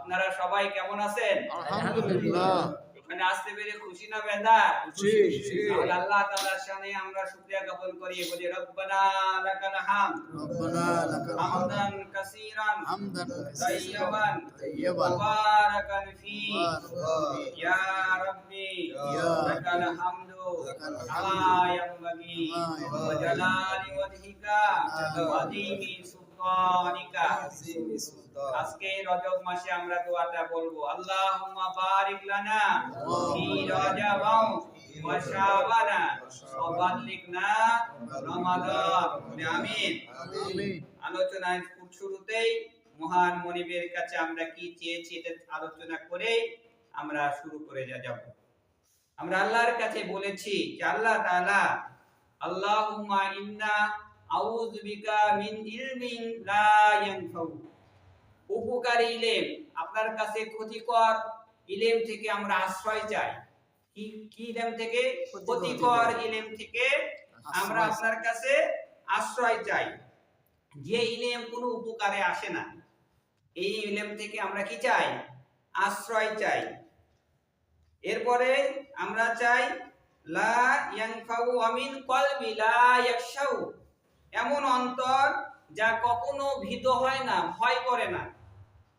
আপনারা সবাই কেমন আছেন? আলহামদুলিল্লাহ। এখানে আসতে পেরে খুশি না বেজার? জি জি। তাহলে আল্লাহ তাআলার শানে আমরা শুকরিয়া জ্ঞাপন করি, বলি রব্বানা লাকাল হামদ রব্বানা লাকাল হামদ হামদান কাসীরান হামদান তাইয়্যিবান তাইয়্যিবান মুবারাকান ফি মুবারাকান ইয়া রাব্বি ইয়া লাকাল হামদু লাকাল কামা হামদু ইয়ানবাগি কামা ওয়া জালালি ওয়াজহিকা ওয়া আযীমি সুলতানিকা। আজকে রজব মাসে আমরা দোয়াটা বলবো, আল্লাহুম্মা বারিক লানা ফি রজব ওয়া শাবানা ওয়া বাল্লিগনা রমাদান। আমিন। আমিন। আলোচনার শুরুতেই মহান মনিবের কাছে আমরা কি চেয়েছি এটা আলোচনা করে আমরা শুরু করে যাব। আমরা আল্লাহর কাছে বলেছি যে আল্লাহ তাআলা, আল্লাহুম্মা ইন্না আউযু বিকা মিন ইলমিন লা ইয়ানফাউ, উপকারী ইলম, আপনার কাছে ক্ষতিকর ইলম থেকে আমরা আশ্রয় চাই। কি ইলম থেকে? ক্ষতিকর ইলম থেকে আমরা আপনার কাছে আশ্রয় চাই, যে ইলম কোনো উপকারে আসে না, এই ইলম থেকে আমরা কি চাই? আশ্রয় চাই। এরপরে আমরা চাই লা ইয়ানফাউ আমিন কলবি লা ইয়াখশাউ, এমন অন্তর যা কখনো ভীত হয় না, ভয় করে না,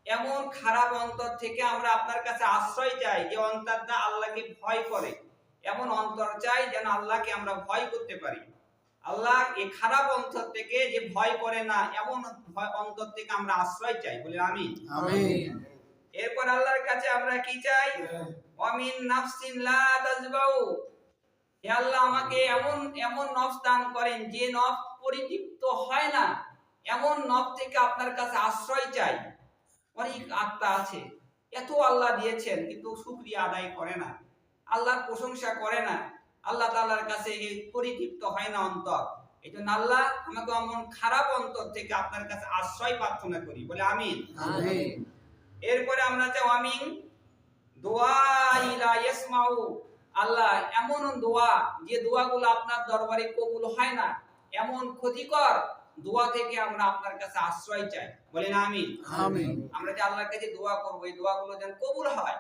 এমন খারাপ অন্তর থেকে আমরা আপনার কাছে আশ্রয় চাই, যে অন্তরটা আল্লাহকে ভয় করে। এমন অন্তর চাই যেন আল্লাহকে আমরা ভয় করতে পারি। আল্লাহ এই খারাপ অন্তর থেকে, যে ভয় করে না, এমন অন্তর থেকে আমরা আশ্রয় চাই, বলে আমিন। আমিন। এরপর আল্লাহর কাছে আমরা কি চাই? আমিন নাফসিন লা তাজবাউ, হে আল্লাহ আমাকে এমন এমন নফস দান করেন যে নফস পরিতৃপ্ত হয় না, এমন নফস থেকে আপনার কাছে আশ্রয় চাই। অনেক আত্মা আছে, এত আল্লাহ দিয়েছেন কিন্তু শুকরিয়া আদায় করে না, আল্লাহর প্রশংসা করে না, আল্লাহ তাআলার কাছে এই পরিতৃপ্ত হয় না অন্তর। এইজন্য আল্লাহ আমাকে এমন খারাপ অন্তর থেকে আপনার কাছে আশ্রয় প্রার্থনা করি, বলে আমিন। আমিন। এরপরে আমরা চাই আমিন দোয়া ইলা ইয়াসমাউ, আল্লাহ এমন দোয়া, যে দোয়াগুলো আপনার দরবারে কবুল হয় না, এমন ক্ষতিকর দোয়া থেকে আমরা আপনার কাছে আশ্রয় চাই, বলেন আমিন। আমিন। আমরা যে আল্লাহর কাছে দোয়া করব, এই দোয়াগুলো যেন কবুল হয়।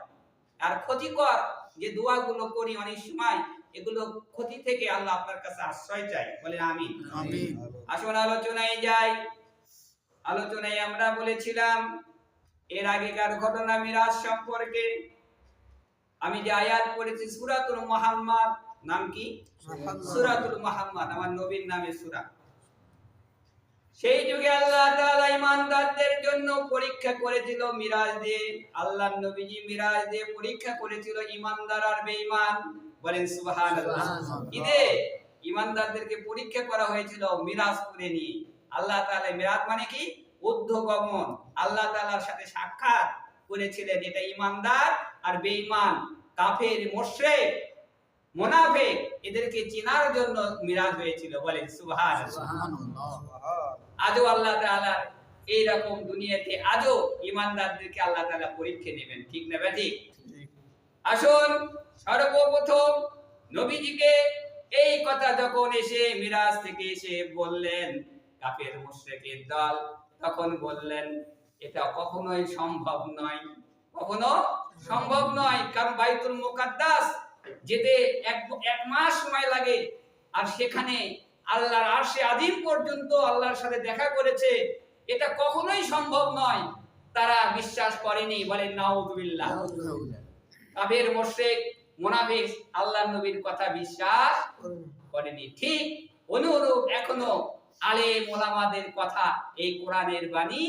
আর ক্ষতিকর যে দোয়াগুলো করি অনেক সময়, এগুলো ক্ষতি থেকে আল্লাহ আপনার কাছে আশ্রয় চাই, বলেন আমিন। আমিন। আসুন আলোচনায় যাই। আলোচনায় আমরা বলেছিলাম এর আগেকার ঘটনা মিরাজ সম্পর্কে। আমি যে আয়াত পড়েছি সূরাতুল মুহাম্মদ, নাম কি? সূরাতুল মুহাম্মদ, আমার নবীর নামে সূরা। সেই যুগে আল্লাহ তাআলা ঈমানদারদের জন্য পরীক্ষা করেছিল মিরাজ দিয়ে। আল্লাহর নবীজি মিরাজ দিয়ে পরীক্ষা করেছিল ঈমানদার আর বেঈমান, বলেন সুবহানাল্লাহ। ঈদে ঈমানদারদেরকে পরীক্ষা করা হয়েছিল মিরাজ করে নিয়ে। আল্লাহ তাআলা, মিরাজ মানে কি? ঊর্ধ্বগমন, আল্লাহ তাআলার সাথে সাক্ষাৎ করেছিলেন। এটা ঈমানদার আর বেঈমান, কাফের, মুশরিক, মুনাফিক, এদেরকে চেনার জন্য মিরাজ হয়েছিল, বলেন সুবহানাল্লাহ। আজও আল্লাহ তাআলা এই রকম দুনিয়াতে আজও ঈমানদারদেরকে আল্লাহ তাআলা পরীক্ষা নেবেন, ঠিক না ঠিক? আসুন সর্বপ্রথম নবীজিকে এই কথা যখন এসে মিরাজ থেকে এসে বললেন কাফের মুশরিকের দল, তখন বললেন এটা কখনোই সম্ভব নয়, কখনো সম্ভব নয়। কারণ বাইতুল মুকাদ্দাস যেতে এক মাস সময় লাগে, আর সেখানে আল্লাহর আরশে আযীম পর্যন্ত আল্লাহর সাথে দেখা করেছে, এটা কখনোই সম্ভব নয়। তারা বিশ্বাস করেনি, বলেন নাউযুবিল্লাহ। কাফের, মুশরিক, মুনাফিক আল্লাহর নবীর কথা বিশ্বাস করেনি। ঠিক অনুরূপ এখনো আলেম ওলামাদের কথা, এই কোরআনের বাণী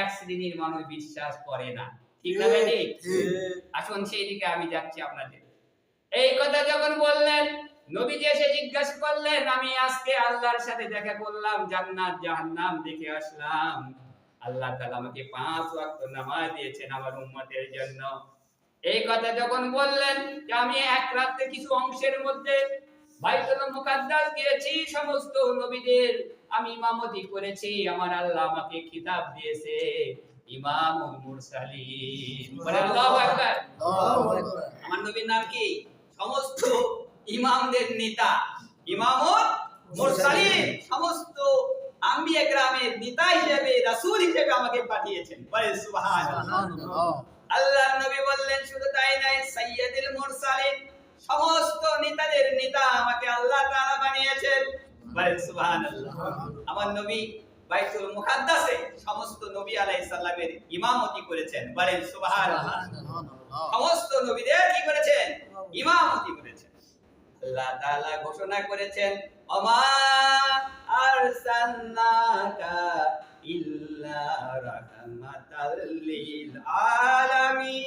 এক শ্রেণীর মানুষ বিশ্বাস করে না, ঠিক না ভাই? আসুন সেই দিকে আমি যাচ্ছি আপনাদের। এই কথা যখন বললেন, নবীজি এসে জিজ্ঞাসা করলেন, আমি আজকে আল্লাহর সাথে দেখা করলাম, জান্নাত জাহান্নাম দেখে আসলাম। আল্লাহ তাআলা আমাকে 5 ওয়াক্ত নামাজ দিয়েছেন আমার উম্মতের জন্য। এই কথা যখন বললেন যে আমি এক রাতে কিছু অংশের মধ্যে বাইতুল মুকাদ্দাস গিয়েছি, সমস্ত নবীদের আমি ইমামতি করেছি, আমার আল্লাহ আমাকে কিতাব দিয়েছে ইমামুল মুরসালিন, বলে আল্লাহু আকবার। আল্লাহু আকবার। আমার নবীর নাম কি? সমস্ত ইমামদের নেতা, ইমামুল মুরসালিন, সমস্ত আম্বিয়া গ্রামের নেতা হিসেবে, রাসূল হিসেবে আমাকে পাঠিয়েছেন, বলে সুবহানাল্লাহ। বললেন শুধু তাই নয়, সাইয়্যিদুল মুরসালিন, সমস্ত নেতাদের নেতা আমাকে আল্লাহ তাআলা বানিয়েছেন। বলেন সুবহানাল্লাহ। আমার নবী বাইতুল মুকাদ্দাসে সমস্ত নবী আলাইহিস সালামের ইমামতি করেছেন। বলেন সুবহানাল্লাহ। সমস্ত নবীদের কি করেছেন? ইমামতি করেছেন। আল্লাহ তাআলা ঘোষণা করেছেন, আমা আরসালনাকা ইল্লা রাহমাতাল লিল আলামিন।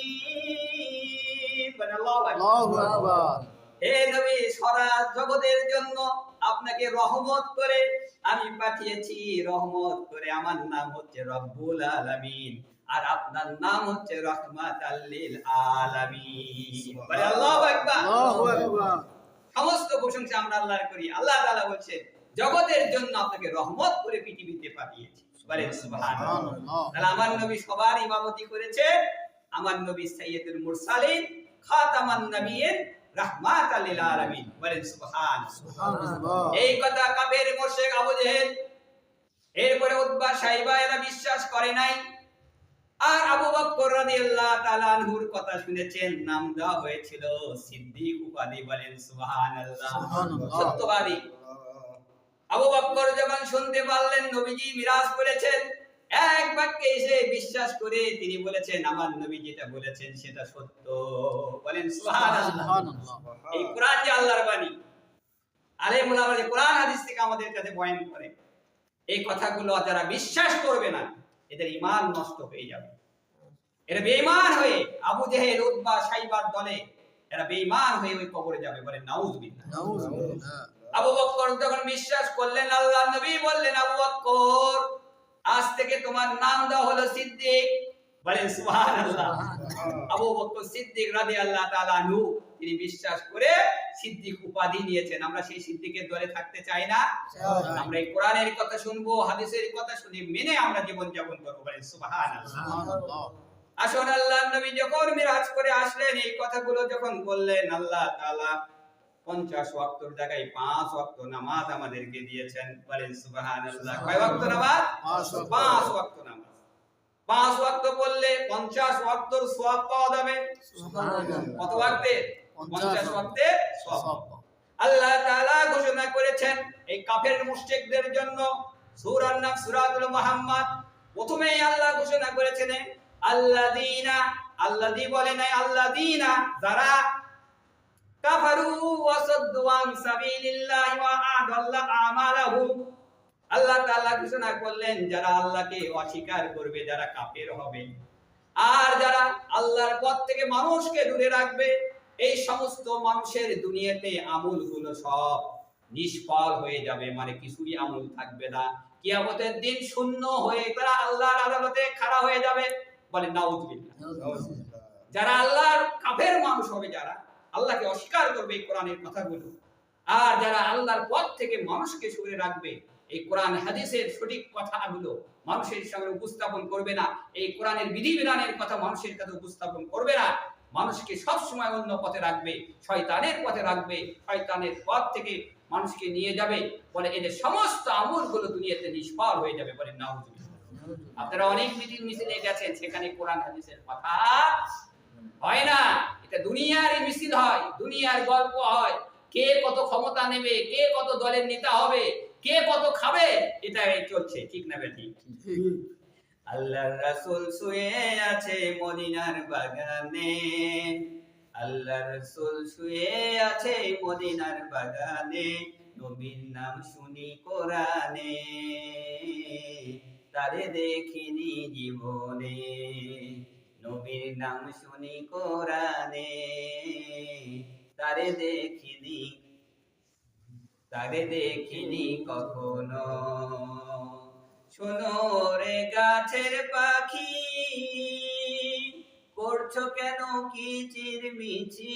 আল্লাহু আকবার। হে নবী, সারা জগতের জন্য আপনাকে রহমত করে আমি পাঠিয়েছি, রহমত করে। আমার নাম হচ্ছে রব্বুল আলামিন, আর আপনার নাম হচ্ছে রাহমাতাল লিল আলামিন। বলে আল্লাহু আকবার। আল্লাহু আকবার। সমস্ত প্রশংসা আমরা আল্লাহর করি। আল্লাহ তাআলা বলছেন, জগতের জন্য আপনাকে রহমত করে পৃথিবীতে পাঠিয়েছি। বলেন সুবহানাল্লাহ। তাহলে আমার নবী সবার ইমামতি করেছে। আমার নবী সাইয়্যিদুল মুরসালিন, খাতামান নবিয়্যিন, রাহমাতাল লিল আলামিন। বলেন সুবহানাল্লাহ। এই কথা কাফের মুশরিক আবু জেহেল, এরপরে উতবা সাইবা এরা বিশ্বাস করে নাই। আর আবু বকর রাদিয়াল্লাহু তাআলা আনহুর কথা শুনেছেন, নাম দেওয়া হয়েছিল সিদ্দিক উপাধি। বলেন সুবহানাল্লাহ। সত্যবাদী। আবু বকর যখন শুনতে পারলেন নবীজি মিরাজ করেছেন, এক বাক্যে এসে বিশ্বাস করে তিনি বলেছেন, আমার নবী যেটা বলেছেন সেটা সত্য। বলেন সুবহানাল্লাহ। এই কোরআন যে আল্লাহর বাণী, আলেম ওলামা যে কোরআন হাদিস থেকে আমাদের কাছে বয়ান করে, এই কথাগুলো যারা বিশ্বাস করবে না, এদের ঈমান নষ্ট হয়ে যাবে। এরা বেঈমান হয়ে আবু জেহেল, উতবা, সাইবার দলে এরা বেঈমান হয়ে ওই কবরে যাবে। বলেন নাউযুবিল্লাহ। আবু বকর যখন বিশ্বাস করলেন, আল্লাহর নবী বললেন, আবু বকর, আজ থেকে তোমার নাম দেওয়া হলো সিদ্দিক। বলেন সুবহানাল্লাহ। আবু বকর সিদ্দিক রাদিয়াল্লাহু তাআলা আনহু, তিনি বিশ্বাস করে সিদ্দিক উপাধি নিয়েছেন। আমরা সেই সিদ্দিকের দলে থাকতে চাই না। আমরা এই কোরআনের কথা শুনবো, হাদিসের কথা শুনে মেনে আমরা জীবন যাপন করব। বলেন সুবহানাল্লাহ। আসুন, আল্লাহর নবী যখন মিরাজ করে আসলেন, এই কথাগুলো যখন বললেন, আল্লাহ তাআলা 50 ওয়াক্তর জায়গায় 5 ওয়াক্ত নামাজ আমাদেরকে দিয়েছেন। বলেন সুবহানাল্লাহ। কয় ওয়াক্ত নামাজ? 5 ওয়াক্ত নামাজ। 5 ওয়াক্ত পড়লে 50 ওয়াক্তর সওয়াব পাওয়া যাবে। সুবহানাল্লাহ। কত ওয়াক্তে? 50 ওয়াক্তে সওয়াব। আল্লাহ তাআলা ঘোষণা করেছেন এই কাফের মুশরিকদের জন্য। সূরা আন-নাম, সূরাতুল মুহাম্মদ, প্রথমেই আল্লাহ ঘোষণা করেছেন আল্লাযীনা, আল্লাযী বলে নাই, আল্লাযীনা, যারা কাফারু ওয়া সাদ্দু আন সাবিলিল্লাহি ওয়া আদাল্লা আমালাহুম। আল্লাহ তাআলা ঘোষণা করলেন, যারা আল্লাহকে অস্বীকার করবে, যারা কাফের হবে, আর যারা আল্লাহর পথ থেকে মানুষকে দূরে রাখবে, এই সমস্ত মানুষের দুনিয়াতে আমলগুলো সব নিষ্ফল হয়ে যাবে। মানে কিছুই আমল থাকবে না। কিয়ামতের দিন শূন্য হয়ে তারা আল্লাহর আদালতে খাড়া হয়ে যাবে। বলে নাউযুবিল্লাহ। যারা আল্লাহর কাফের মানুষ হবে, যারা আল্লাহকে অস্বীকার করবে এই কোরআনের কথাগুলো, আর যারা আল্লাহর পথ থেকে মানুষকে সরিয়ে রাখবে, এই কোরআন হাদিসের সঠিক কথাগুলো মানুষের সামনে উপস্থাপন করবে না, এই কোরআনের বিধিবিধানের কথা মানুষের কাছে উপস্থাপন করবে না, মানুষকে সব সময় অন্য পথে রাখবে, শয়তানের পথে রাখবে, শয়তানের পথ থেকে মানুষকে নিয়ে যাবে, বলে এদের সমস্ত আমলগুলো দুনিয়াতে নিষ্ফল হয়ে যাবে। বলে নাউযুবিল্লাহ। আপনারা অনেক মিটিং মিছিলে গেছেন, সেখানে কোরআন হাদিসের কথা হয় না। এটা দুনিয়ারই মিছিল হয়, দুনিয়ার গল্প হয়। কে কত ক্ষমতা নেবে, কে কত দলের নেতা হবে, কে কত খাবে, এটাই চলছে। ঠিক না বেটি? আল্লাহর রাসূল শুয়ে আছে মদিনার বাগানে, আল্লাহর রাসূল শুয়ে আছে মদিনার বাগানে, নবীর নাম শুনি কোরআনে, তারে দেখিনি জীবনে, নবীর নাম শুনি কোরআনে, তারে দেখিনি কখনো। শোনো রে গাছের পাখি, করছো কেন কিচিরমিচির,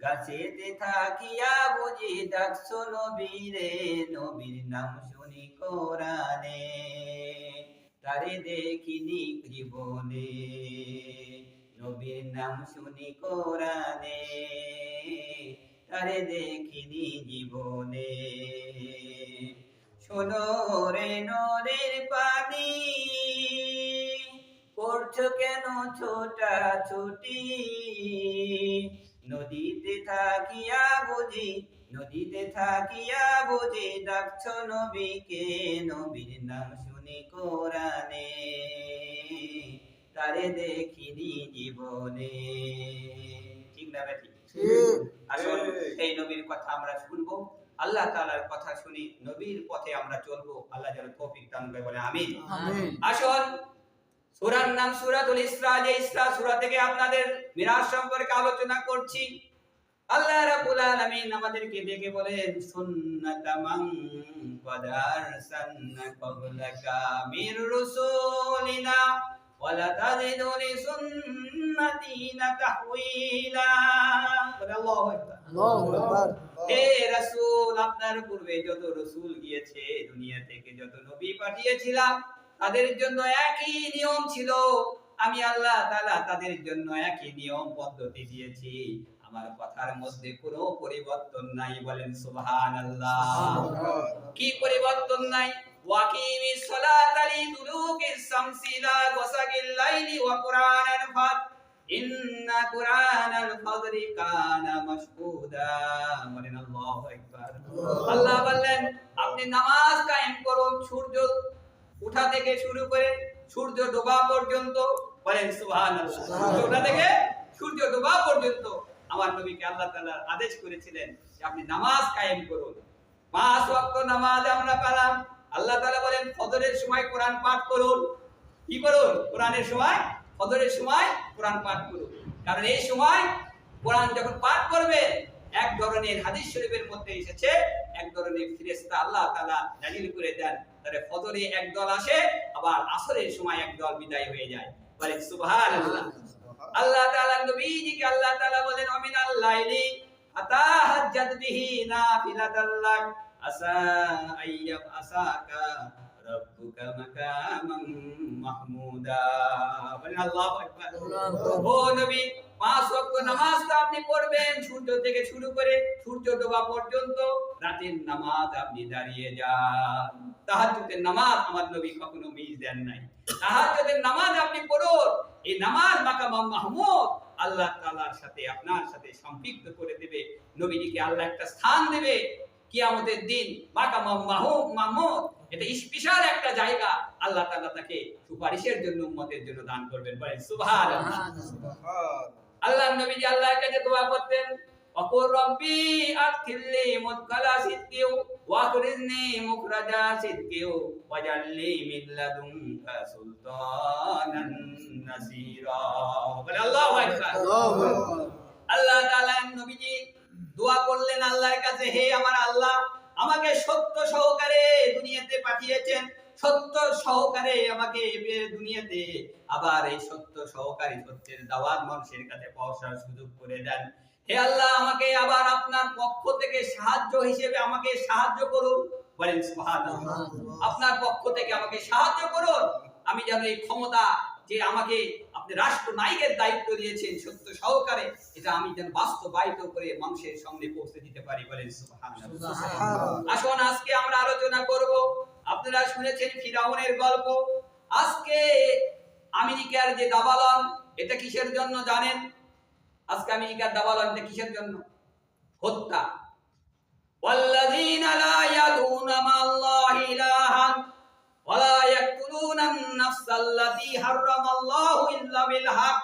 গাছেতে থাকিয়া বুঝি ডাকছো নবীরে, নবীর নাম শুনি কোরআনে, তারে দেখিনি জীবনে, নবীর নাম শুনি কোরআনে, তারে দেখিনি জীবনে। শোনো রে নরের পানি, করছো কেন ছোটাছুটি নদীতে থাকিয়া বুঝি ডাকছো নবীকে নবীর নাম শুনি কোরআনে তারে দেখিনি জীবনে ঠিক না বেটি ঠিক। আসল এই নবীর কথা আমরা শুনবো আল্লাহ তাআলার কথা শুনি নবীর পথে আমরা চলবো আল্লাহ যেন তৌফিক দান করে বলে আমিন আমিন। আসল সূরার নাম সূরাতুল ইসরা যে ইসরা সূরা থেকে আপনাদের মিরাজ সম্পর্কে আলোচনা করছি আল্লাহ রাব্বুল আলামিন আমাদেরকে দেখে বলেন সুন্নাতামান ক্বাদ আরসালনা ক্বাবলাকা মির রুসুলিনা ওয়ালা তাজিদু লিসুন্নাতিনা তাহওয়িলা বলে আল্লাহু আকবার আল্লাহু আকবার। হে রাসূল আপনার পূর্বে যত রাসূল গিয়েছে দুনিয়া থেকে যত নবী পাঠিয়েছিলাম তাদের জন্য একই নিয়ম ছিল আমি আল্লাহ তাআলা তাদের জন্য একই নিয়ম পদ্ধতি দিয়েছি আমার কথার মধ্যে কোনো পরিবর্তন নাই বলেন সুবহানাল্লাহ কি পরিবর্তন নাই ওয়াকিমিস সালাতা লিদুলুকিস শামসি ইলা গাসাকিল লাইলি ওয়া কুরআনাল ফাজর ইন্না কুরআনাল ফাজরি কানা মাশহুদা বলেন আল্লাহু আকবার আল্লাহ বললেন আপনি নামাজ কায়েম করুন সূর্য ওঠা থেকে শুরু করে সূর্য ডোবা পর্যন্ত বলেন সুবহানাল্লাহ সূর্য ওঠা থেকে সূর্য ডোবা পর্যন্ত আমার নবীকে আল্লাহ তাআলা আদেশ করেছিলেন যে আপনি নামাজ কায়েম করুন 5 ওয়াক্ত নামাজ আমরা পেলাম আল্লাহ তাআলা বলেন ফজরের সময় কোরআন পাঠ করুন কি করুন কোরআনের সময় ফজরের সময় কোরআন পাঠ করুন কারণ এই সময় কোরআন যখন পাঠ করবে এক ধরনের হাদিস শরীফের মধ্যে এসেছে এক ধরনের ফেরেশতা আল্লাহ তাআলা নাযিল করে দেন তারে ফজরে এক দল আসে আবার আসরের সময় এক দল বিদায় হয়ে যায় বলেন সুবহানাল্লাহ আল্লাহ তাআলা নবীজিকে আল্লাহ তাআলা বলেন আমিনাল লাইলি আতাহাজ্জাদ বিহি নাফিলাতাল লাক আসা আইয়াব আসাকা রাব্বুকা মাকামান মাহমুদা বলেন আল্লাহু আকবার ও নবী 5 ওয়াক্ত নামাজটা আপনি পড়বেন সূর্য থেকে শুরু করে সূর্য ডোবা পর্যন্ত রাতের নামাজ আপনি দাঁড়িয়ে যান তাহাজ্জুদের নামাজ আমার নবী কখনো মিস দেন নাই তাহাজ্জুদের নামাজ আপনি পড়ুন এই নামাজ মাকাম মাহমুদ আল্লাহ তাআলার সাথে আপনার সাথে সম্পৃক্ত করে দেবে নবীজিকে আল্লাহ একটা স্থান দেবে কিয়ামতের দিন মাকাম মাহমুদ এটা স্পেশাল একটা জায়গা আল্লাহ তাআলা তাকে সুপারিশের জন্য উম্মতের জন্য দান করবেন বলেন সুবহানাল্লাহ আল্লাহর নবীজি আল্লাহর কাছে দোয়া করতেন অকুর রব্বি আদখিলনি মুদখালা সিদকিউ ওয়াখরিজনি মুখরাজা সিদকিউ ওয়াজআলনি মিন লাদুনকা সুলতানান নাসীরা বলে আল্লাহু আকবার আল্লাহু আকবার। আল্লাহ তাআলা নবীজি দোয়া করলেন আল্লাহর কাছে হে আমার আল্লাহ আমাকে সত্য সহকারে দুনিয়াতে পাঠিয়েছেন সত্য সহকারে আমাকে দুনিয়াতে আবার এই সত্য সহকারী সত্যের দাওয়াত মানুষের কাছে পৌঁছার সুযোগ করে দেন হে আল্লাহ আমাকে আবার আপনার পক্ষ থেকে সাহায্য হিসেবে আমাকে সাহায্য করুন বলেন সুবহানাল্লাহ আপনার পক্ষ থেকে আমাকে সাহায্য করুন আমি যেন এই ক্ষমতা যে আমাকে আপনি রাষ্ট্রনায়কের দায়িত্ব দিয়েছেন সত্য সহকারে এটা আমি যেন বাস্তবায়িত করে মানুষের সামনে পৌঁছে দিতে পারি বলেন সুবহানাল্লাহ আসুন আজকে আমরা আলোচনা করব আপনারা শুনেছেন ফিরাউনের গল্প আজকে আমেরিকার যে দাবালন এটা কিসের জন্য জানেন আজকে আমেরিকার দাবালনটা কিসের জন্য হত্যা ওয়াল্লাযীনা লা ইয়াদুনা মা'আল্লাহি ইলাহান ওয়ালা ইয়াকতুলুনান নাফসাল্লাতী হারামাল্লাহু ইল্লা বিল হক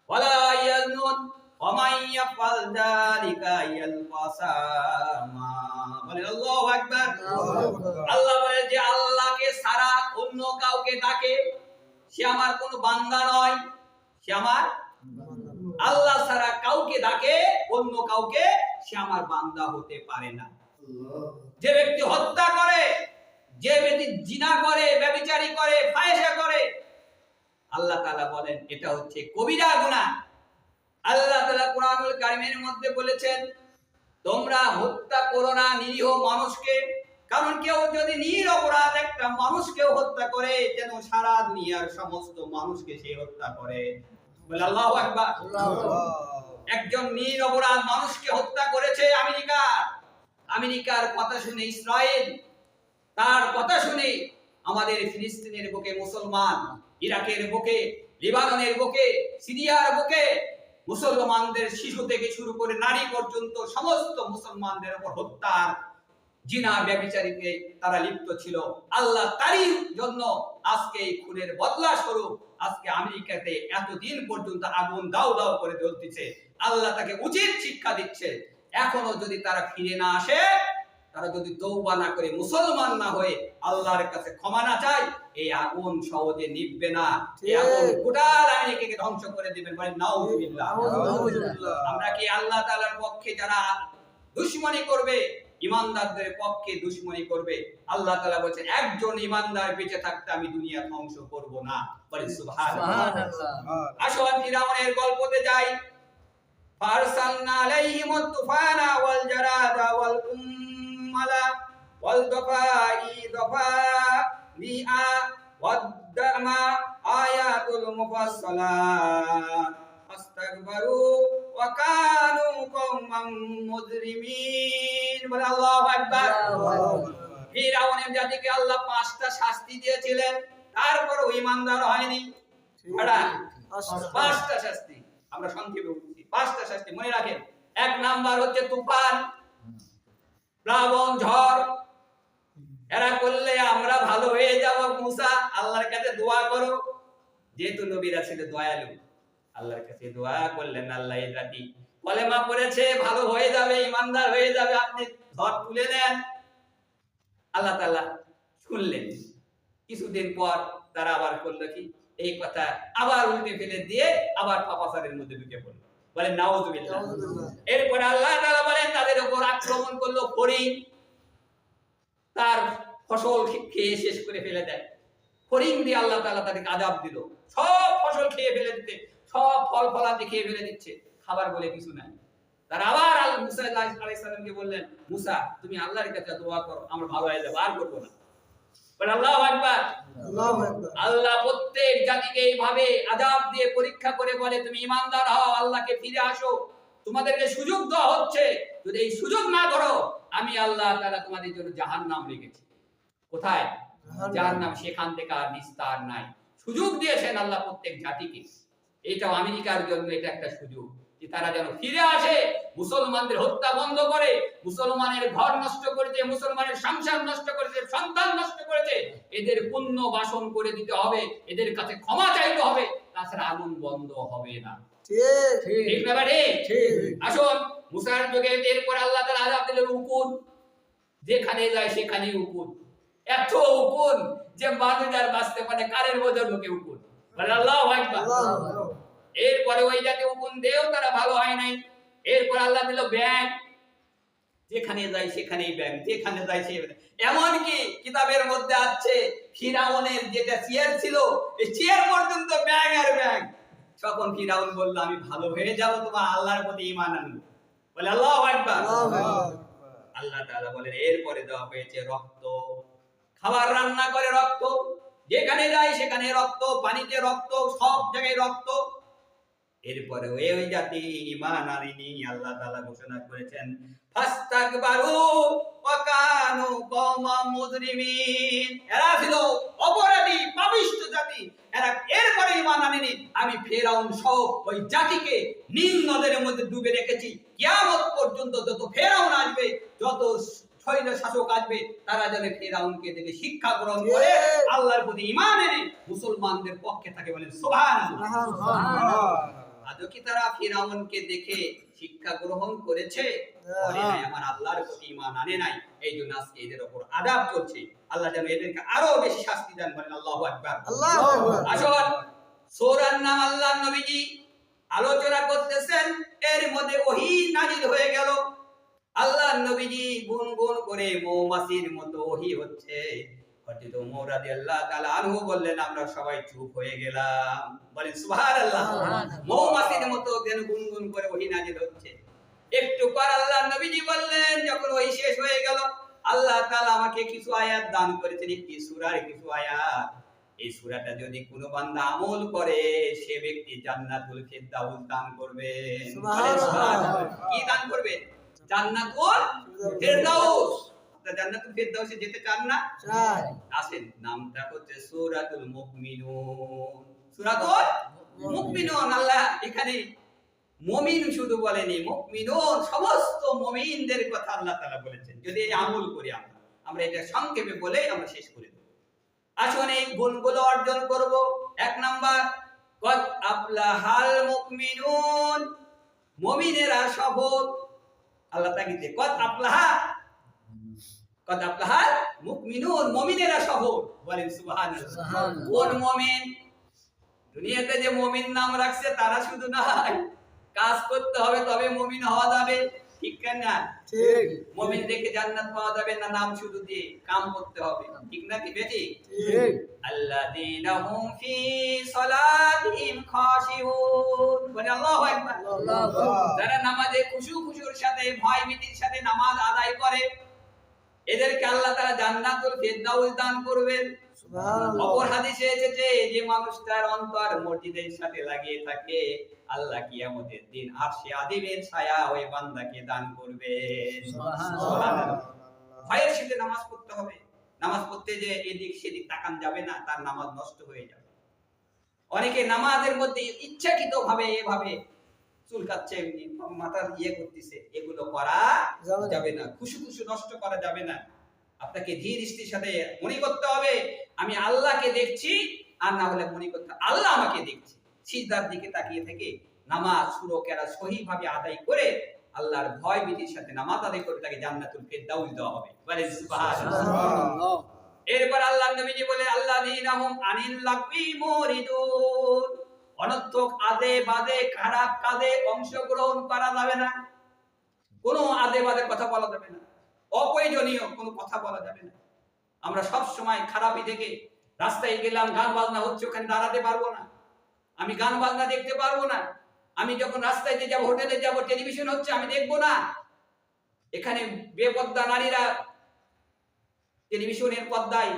ওয়ালা ইয়াজনুন ওয়া মান ইয়াফআল যালিকা ইয়ালকা সামা বলেন আল্লাহু আকবার আল্লাহ বলে যে আল্লাহকে ছাড়া অন্য কাউকে ডাকে সে আমার কোনো বান্দা নয় সে আমার আল্লাহ ছাড়া কাউকে ডাকে অন্য কাউকে সে আমার বান্দা হতে পারে না যে ব্যক্তি হত্যা করে যে ব্যক্তি জিনা করে ব্যভিচারী করে ফাহিশা করে আল্লাহ তাআলা বলেন এটা হচ্ছে কবিরা গুনাহ আল্লাহ তাআলা কোরআনুল কারীমের মধ্যে বলেছেন তোমরা হত্যা করো না নিরীহ মানুষকে কারণ কেউ যদি নিরপরাধ একটা মানুষকে হত্যা করে যেন সারা দুনিয়ার সমস্ত মানুষকে সে হত্যা করে বলে আল্লাহু আকবার একজন নিরপরাধ মানুষকে হত্যা করেছে আমেরিকার কথা শুনে ইসরায়েল তার কথা শুনে আমাদের ফিলিস্তিনের বুকে মুসলমান ইরাকের বুকে লিবাননের বুকে, সিরিয়ার বুকে মুসলমানদের শিশু থেকে শুরু করে নারী পর্যন্ত সমস্ত মুসলমানদের উপর হত্যার জিনা ব্যভিচারীতে তারা লিপ্ত ছিল। আল্লাহ তারই জন্য আজকে এই খুনের বদলা স্বরূপ আজকে আমেরিকাতে এতদিন পর্যন্ত আগুন দাউ দাউ করে জ্বলতেছে। আল্লাহ তাকে উচিত শিক্ষা দিচ্ছে। এখনো যদি তারা ফিরে না আসে, তারা যদি তওবা না করে, মুসলমান না হয়ে আল্লাহর কাছে ক্ষমা না চায়, এই আগুন সহজে নিভবে না। এই আগুন গোটা আমেরিকাকে ধ্বংস করে দিবেন। বলেন নাউজুবিল্লাহ। আমরা কি আল্লাহ তাআলার পক্ষে যারা দুশমনী করবে, ইমানদারদের পক্ষে দুশমনী করবে, আল্লাহ তাআলা বলেছেন একজন ইমানদার বেঁচে থাকতে আমি দুনিয়া ধ্বংস করব না। বলেন সুবহানাল্লাহ। আসুন ফিরাউনের গল্পতে যাই। ফারসালনা আলাইহিমুত তুফানা ওয়াল জারাদা ওয়াল কুম্মালা ওয়াল দফা মিআ ওয়াদ দামা আয়াতুল মুফাসসালাত ফাস্তাগবারু ওয়া কানু কওমান মুজরিমিন। বলে আল্লাহু আকবার। ফিরাউনের জাতিকে আল্লাহ 5টা শাস্তি দিয়েছিলেন, তারপর ঈমানদার হয়নি। বড়া 5টা শাস্তি আমরা সংক্ষেপে বলছি। 5টা শাস্তি মনে রাখেন। 1 নাম্বার হচ্ছে তুফান, প্লাবন, ঝড়। এরা করলে আমরা ভালো হয়ে যাব। মুসা আল্লাহর কাছে দোয়া করো, যেহেতু নবীরা ছিল দয়ালু, আল্লাহর কাছে দোয়া করলেন, আল্লাহ এই জাতি কলেমা পড়েছে, ভালো হয়ে যাবে, ইমানদার হয়ে যাবে, আপনি ঝড় তুলে নেন। আল্লাহ তাআলা শুনলেন। কিছুদিন পর তারা আবার করলো কি, এই কথা আবার উল্টে ফেলে দিয়ে আবার পাপাচারের মধ্যে ঢুকে পড়লো। বলেন নাউজুবিল্লাহ। এরপর আল্লাহ তাআলা বলেন তাদের উপর আক্রমণ করলো ফড়িং, তার ফসল খেয়ে শেষ করে ফেলে দেয়। ফড়িং দিয়ে আল্লাহ তাআলা তাদেরকে আযাব দিল। সব ফসল খেয়ে ফেলে দিতে, সব ফল ফলাদি খেয়ে ফেলে দিচ্ছে, খাবার বলে কিছু নাই। তারা আবার মুসা আলাইহিস সালামকে বললেন, মুসা তুমি আল্লাহর কাছে দোয়া করো, আমরা ভালো হয়ে যাব, আর করব না। বলেন আল্লাহু আকবার। আল্লাহু আকবার। আল্লাহ প্রত্যেক জাতিকে এইভাবে আযাব দিয়ে পরীক্ষা করে বলে তুমি ঈমানদার হও, আল্লাহকে ফিরে আসো, তোমাদেরকে সুযোগ দেওয়া হচ্ছে। যদি এই সুযোগ না ধরো, আমি আল্লাহ তাআলা তোমাদের জন্য জাহান্নাম রেখেছি। কোথায়? জাহান্নাম। সেখান থেকে আর নিস্তার নাই। সুযোগ দিয়েছেন আল্লাহ প্রত্যেক জাতিকে। এটাও আমেরিকার জন্য এটা একটা সুযোগ যে তারা যেন ফিরে আসে, মুসলমানদের হত্যা বন্ধ করে, মুসলমানের ঘর নষ্ট করেছে, মুসলমানের সংসার নষ্ট করেছে, সন্তান নষ্ট করেছে, এদের পুণ্য বাসন করে দিতে হবে, এদের কাছে ক্ষমা চাইতে হবে, তাছাড়া আগুন বন্ধ হবে না। ঠিক না বাড়ি? আসুন মুসার যুগে এরপর আল্লাহ তাআলা আযাব দিলেন উকুন, যেখানে যায় সেখানেই উকুন। এত উকুন যে মানুষ আর বাঁচতে পারে, কারের বোঝা ঢুকে উকুন। বলেন আল্লাহু আকবার। এরপরে ওই জাতি উকুন দেও তারা ভালো হয় নাই। এরপর আল্লাহ দিল ব্যাঙ, যেখানে যায় সেখানেই ব্যাঙ, যেখানে যায় সেখানে। এমন কি কিতাবের মধ্যে আছে ফিরাউনের যেটা চেয়ার ছিল, এই চেয়ার পর্যন্ত ব্যাঙ আর ব্যাঙ। তখন ফিরাউন বলল আমি ভালো হয়ে যাব, তোমার আল্লাহর প্রতি ঈমান আনবো। বলে আল্লাহু আকবার। আল্লাহ তাআলা বলেন এরপরে দেওয়া হয়েছে রক্ত, খাবার রান্না করে রক্ত, যেখানে যায় সেখানে রক্ত, পানিতে রক্ত, সব জায়গায় রক্ত। এরপরে ওই জাতি ঈমান আনেনি। আল্লাহ তাআলা ঘোষণা করেছেন ফাস্তাগবারু ওয়া কানু কওমান মুজরিমিন। এরা ছিল অপরাধী, পাপিষ্ঠ জাতি। এরা এরপরে ঈমান আনেনি। আমি ফিরআউন সহ ওই জাতিকে নীল নদের মধ্যে ডুবে রেখেছি। কিয়ামত পর্যন্ত যত ফিরআউন আসবে, যত শৈল শাসক আসবে, তারা যেন ফিরআউনকে দেখে শিক্ষা গ্রহণ করে আল্লাহর প্রতি ঈমান এনে মুসলমানদের পক্ষে থাকে। বলেন সুবহানাল্লাহ। আজও কি তারা ফিরআউনকে দেখে শিক্ষা গ্রহণ করেছে? করে নাই, আমার আল্লাহর প্রতি ঈমান আনে নাই। এইজন্য আজকে এদের উপর আযাব চলছে। আল্লাহ যেন এদেরকে আরো বেশি শাস্তি দেন। বলেন আল্লাহু আকবার। আল্লাহু আকবার। আসুন সূরার নাম আল্লাহর নবীজি আলোচনা করতেছেন, এর মধ্যে ওহী নাজিল হয়ে গেল। আল্লাহর নবীজি গুনগুন করে মৌমাছির মতো ওহী হচ্ছে। হযরত ওমর রাদিয়াল্লাহু তাআলা আনহু বললেন আমরা সবাই চুপ হয়ে গেলাম। বলেন সুবহানাল্লাহ। মৌমাছির মতো যেন গুনগুন করে ওহী নাজিল হচ্ছে। একটু পর আল্লাহর নবীজি বললেন, যখন ওহী শেষ হয়ে গেল, আল্লাহ তাআলা আমাকে কিছু আয়াত দান করেছেন, একটি সূরার কিছু আয়াত। এই সূরাটা যদি কোনো বান্দা আমল করে, সে ব্যক্তি জান্নাতুল ফিরদাউস দান করবে। সুবহানাল্লাহ। কি দান করবে? জান্নাতুল ফিরদাউস। আপনারা জান্নাতুল ফিরদাউসে যেতে চান না? চাই। আসেন, নামটা হচ্ছে সূরাতুল মুমিনুন। সূরাতুল মুমিনুন। আল্লাহ এখানে মুমিন শুধু বলেনি, মুমিনুন সমস্ত মুমিনদের কথা আল্লাহ তাআলা বলেছেন। যদি এই আমল করি আমরা এটা সংক্ষেপে বলে আমরা শেষ করে দেব। আসুন এই গুণগুলো অর্জন করব। এক নাম্বার, কদ আফলাহাল মুমিনুন, মুমিনেরা সফল। আল্লাহ তাআলা কদ আফলাহাল মুমিনুন, মুমিনেরা সফল। বলেন সুবহানাল্লাহ। কোন মুমিন? দুনিয়াতে যে মুমিন নাম রাখছে তারা শুধু নয়, কাজ করতে হবে তবে মুমিন হওয়া যাবে, ঠিক না? ঠিক। মুমিন দেখে জান্নাত পাওয়া যাবে না, নাম শুধু দিয়ে কাম করতে হবে, ঠিক না কি বেটি? ঠিক। আল্লাযীনা হুম ফি সালাতিহিম খাশিউন, বলে আল্লাহু আকবার। যারা নামাজে খুশুর সাথে ভয় ভীতির সাথে নামাজ আদায় করে, এদেরকে আল্লাহ তাআলা জান্নাতুল ফিরদাউস দান করবেন। সুবহানাল্লাহ। অপর হাদিসে এসেছে যে মানুষটার অন্তর মসজিদের সাথে লাগিয়ে থাকে, আল্লাহ কিয়ামতের দিন আরশে আযীমের ছায়া ওই বান্দাকে দান করবেন। সুবহানাল্লাহ। ভয়ের সাথে নামাজ পড়তে হবে। নামাজ পড়তে যে এদিক সেদিক তাকান যাবে না, তার নামাজ নষ্ট হয়ে যাবে। অনেকে নামাজের মধ্যে ইচ্ছাকৃতভাবে এভাবে চুলকাচ্ছে, এমনি মাথার করতেছে, এগুলো করা যাবে না। খুশু নষ্ট করা যাবে না। আপনাকে ধীর স্থির সাথে মনে করতে হবে আমি আল্লাহকে দেখছি, আর না হলে মনে করতে আল্লাহ আমাকে দেখছে। সিজদার দিকে তাকিয়ে থেকে নামাজ সুরকেরা সহিভাবে আদায় করে আল্লাহর ভয় ভীতির সাথে নামাজ আদায় করে তাকে জান্নাতুল ফিরদাউস দেওয়া হবে। বলেন সুবহানাল্লাহ। এরপর আল্লাহর নবীজি বলে আল্লাযীনা হুম আনিল লাগবি মুরিদুন, অনর্থক আদে বাদে খারাপ কাজে অংশগ্রহণ করা যাবে না। কোনো আদে বাদে কথা বলা যাবে না, অপ্রয়োজনীয় কোনো কথা বলা যাবে না। আমরা সব সময় খারাপই থেকে রাস্তায় গেলাম, গান বাজনা হচ্ছে, ওখানে দাঁড়াতে পারবো না, আমি গান বাজনা দেখতে পারবো না। আমি যখন রাস্তায় যাব, হোটেলে যাব, টেলিভিশন হচ্ছে, আমি দেখবো না। এখানে বেপর্দা নারীরা টেলিভিশনের পর্দায়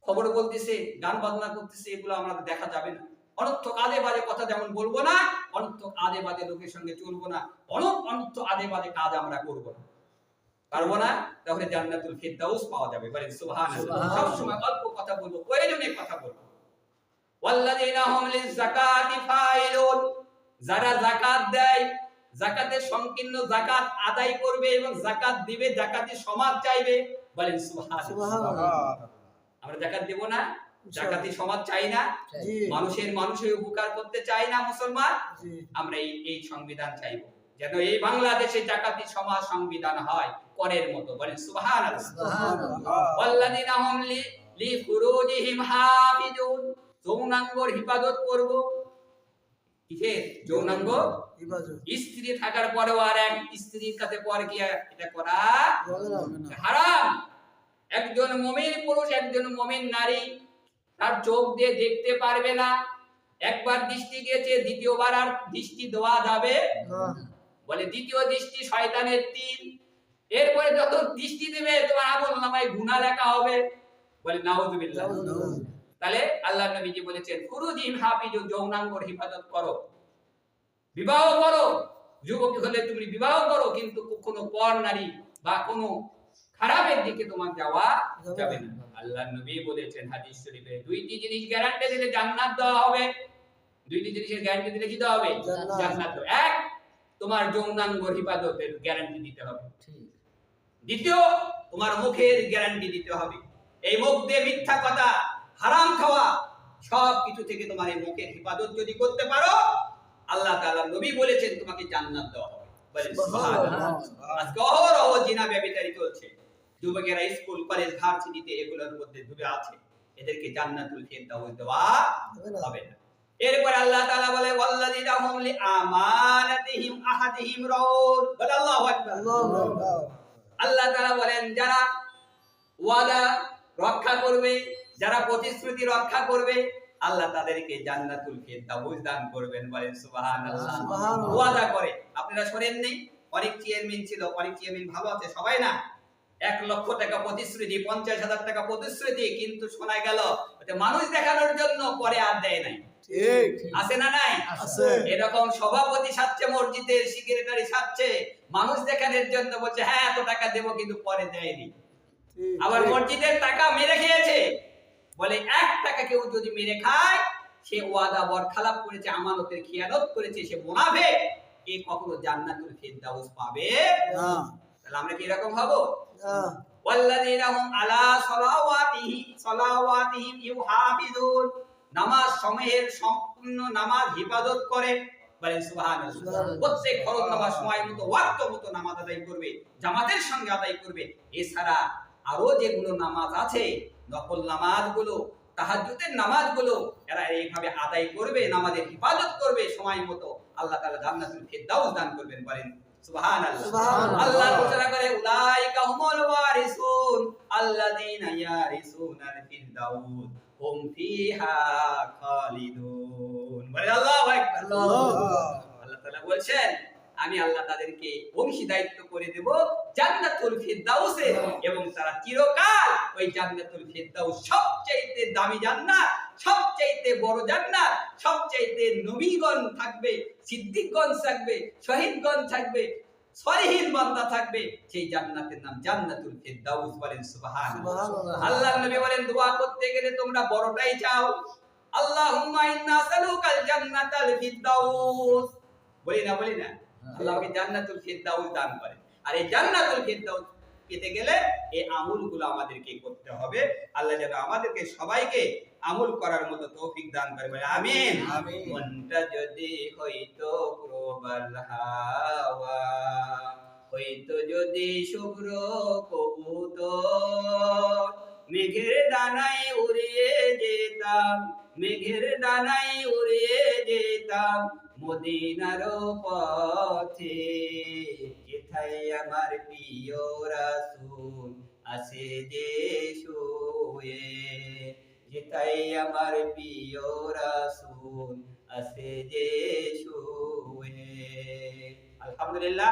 খবর বলতেছে, গান বাজনা করতেছে, এগুলো আমাদের দেখা যাবে না। অনর্থক আদে বাজে কথা যেমন বলবো না, অনর্থক আদে বাজে লোকের সঙ্গে চলবো না, অনর্থক আদে বাজে কাজ আমরা করবো না, পারবো না। তাহলে জান্নাতুল ফিরদাউস পাওয়া যাবে। বলেন সুবহানাল্লাহ। সব সময় অল্প কথা বলবো, প্রয়োজনীয় কথা বলবো। ওয়াল্লাযীনা হুম লিযাকাতি ফাইলুন, যারা যাকাত দেয়, যাকাতের সংকীর্ণ যাকাত আদায় করবে এবং যাকাত দিবে, যাকাতের সমাজ চাইবে। বলেন সুবহানাল্লাহ। আমরা যাকাত দেব না, যাকাতি সমাজ চাই না, মানুষের উপকার করতে চাই না মুসলমান। আমরা এই সংবিধান চাইবো, যেন এই বাংলাদেশে যাকাতি সমাজ সংবিধান হয় করের মতো। বলেন সুবহানাল্লাহ। ওয়াল্লাযীনা হুম লিফুরুজিহিম হাফিজুন, যৌনাঙ্গর হিফাজত করব। কিসের যৌনাঙ্গ? স্ত্রী থাকার পরেও আর এক স্ত্রীর কাছে পরকিয়া এটা করা হারাম। একজন মুমিন পুরুষ, একজন মুমিন নারী তার চোখ দিয়ে দেখতে পারবে না। একবার দৃষ্টি গেছে, দ্বিতীয়বার আর দৃষ্টি দেওয়া যাবে না। বলে দ্বিতীয় দৃষ্টি শয়তানের তীর। এরপরে যত দৃষ্টি দেবে তোমার আমলনামায় গুনাহ লেখা হবে। বলে নাউযুবিল্লাহ। তাহলে আল্লাহর নবীজি বলেছেন ফুরুজিম হাফিজু, যৌনাঙ্গর হিফাজত করো, বিবাহ করো। যুবক হলে তুমি বিবাহ করো, কিন্তু কোনো পর নারী বা কোনো খারাপের দিকে তোমার যাওয়া যাবে না। আল্লাহর নবী বলেছেন হাদিস শরীফে, দুইটি জিনিস গ্যারান্টি দিলে জান্নাত দেওয়া হবে। দুইটি জিনিসের গ্যারান্টি দিলে কি দেওয়া হবে? জান্নাত। এক, তোমার যৌনাঙ্গর হিফাজতের গ্যারান্টি দিতে হবে। দ্বিতীয়, তোমার মুখের গ্যারান্টি দিতে হবে। এই মুখ দিয়ে মিথ্যা কথা, হারাম খাওয়া, সব কিছু থেকে তোমার এই মুখের হিফাজত যদি করতে পারো, আল্লাহ তাআলা নবী বলেছেন তোমাকে জান্নাত দেওয়া হবে। বলেন সুবহানাল্লাহ। আজকে অহরহ জিনা ব্যভিচারী চলছে, যুবকেরা স্কুল কলেজ ভার্সিটিতে এগুলোর মধ্যে ডুবে আছে, এদেরকে জান্নাতুল ফিরদাউস দেওয়া হবে না। এরপর আল্লাহ তাআলা বলে ওয়াল্লাযীনা হুম লিআমানাতিহিম আহাদিহিম রাউন। বলে আল্লাহু আকবার। আল্লাহ তাআলা বলেন যারা ওয়াদা রক্ষা করবে, যারা প্রতিশ্রুতি রক্ষা করবে, আল্লাহ তাদেরকে জান্নাতুল ফিরদাউস দান করবেন। বলেন সুবহানাল্লাহ। ওয়াদা করে, আপনারা শুনেন নেই অনেক চেয়ারম্যান ছিল, অনেক চেয়ারম্যান ভালো আছে সবাই না, 1 লক্ষ টাকা প্রতিশ্রুতি, 50,000 টাকা প্রতিশ্রুতি, কিন্তু শোনা গেল ওটা মানুষ দেখানোর জন্য, পরে আর দেয় নাই। ঠিক আছে না? নাই আছে। এরকম সভাপতি সাচ্ছে, মসজিদের সেক্রেটারি সাচ্ছে, মানুষ দেখানোর জন্য বলছে হ্যাঁ এত টাকা দেব, কিন্তু পরে দেয়নি। আবার মসজিদের টাকা মেরে খেয়েছে, বলে 1 টাকা কেউ যদি মেরে খায় সে ওয়াদা বরখালাপ করেছে, আমানতের খিয়ানত করেছে, সে মুনাফিক, এ কখনো জান্নাতুল ফিরদাউস পাবে না। তাহলে আমরা কি এরকম হবো? না। ওয়াল্লাযীনা হুম আলা সালাওয়াতিহিম ইউহাফিজুন, নামাজ সময়ের সম্পূর্ণ নামাজ হিফাজত করে, বলেন সুবহানাল্লাহ। প্রত্যেক ফরজ নামাজ সময় মতো ওয়াক্ত মতো নামাজ আদায় করবে, জামাতের সঙ্গে আদায় করবে। এছাড়া আরো যেগুলো নামাজ আছে, নফল নামাজগুলো, তাহাজ্জুদের নামাজগুলো এরা এইভাবে আদায় করবে, নামাজের হিফাজত করবে সময় মতো, আল্লাহ তাআলা জান্নাতুল ফিরদাউস দান করবেন, বলেন সুবহানাল্লাহ। সুবহানাল্লাহ। আল্লাহ ঘোষণা করে উলাইকা হুমুল ওয়ারিসুন আল্লাযীনা ইয়ারিসুনাল ফিরদাউস হুম ফিহা খালিদুন, বলেন আল্লাহু আকবার। আল্লাহ তাআলা বলছেন আমি আল্লাহ তাদেরকে অংশীদারিত্ব করে দেব জান্নাতুল ফিরদাউসে, এবং তারা চিরকাল ওই জান্নাতুল ফিরদাউস সবচেয়ে দামি জান্নাত, সবচেয়ে বড় জান্নাত, সবচেয়ে নবীগণ থাকবে, সিদ্দিকগণ থাকবে, শহীদগণ থাকবে, সলিহিন বান্দা থাকবে, সেই জান্নাতের নাম জান্নাতুল ফিরদাউস, বলেন সুবহানাল্লাহ। সুবহানাল্লাহ। আল্লাহর নবী বলেন দোয়া করতে গেলে তোমরা বড়টাই চাও, আল্লাহুম্মা ইন্না নাসআলুকাল জান্নাতাল ফিরদাউস, বলি না আল্লাহকে জান্নাতুল ফিরদাউস দান করেন। আর এই জান্নাতুল ফিরদাউস পেতে গেলে এই আমলগুলো আমাদেরকে করতে হবে। আল্লাহ যেন আমাদেরকে সবাইকে আমল করার মতো তৌফিক দান করে, বলে আমিন। আমিন। মনটা যদি হইতো প্রবল হাওয়া, হইতো যদি শুভ্র কবুতর, মেঘের ডানায় উড়িয়ে যেতাম, মেঘের ডানায় উড়িয়ে যেতাম মদিনার পথে, যেথায় আমার প্রিয় রাসূল আছে যে শুয়ে, যেথায় আমার প্রিয় রাসূল আছে যে শুয়ে। আলহামদুলিল্লাহ,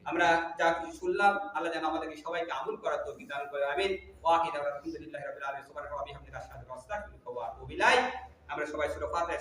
আমরা যা কিছু শুনলাম আল্লাহ যেন আমাদেরকে সবাইকে আমল করার তৌফিক দান করে, আমিন। ওয়া আখিরু আলহামদুলিল্লাহি রাব্বিল আলামিন, সুবহানাল্লাহি ওয়া বিহামদিহি, আশহাদু আল্লা ইলাহা ইল্লাল্লাহ ওয়া আতুবু ইলাইহি। আমরা সবাই সূরা ফাতিহা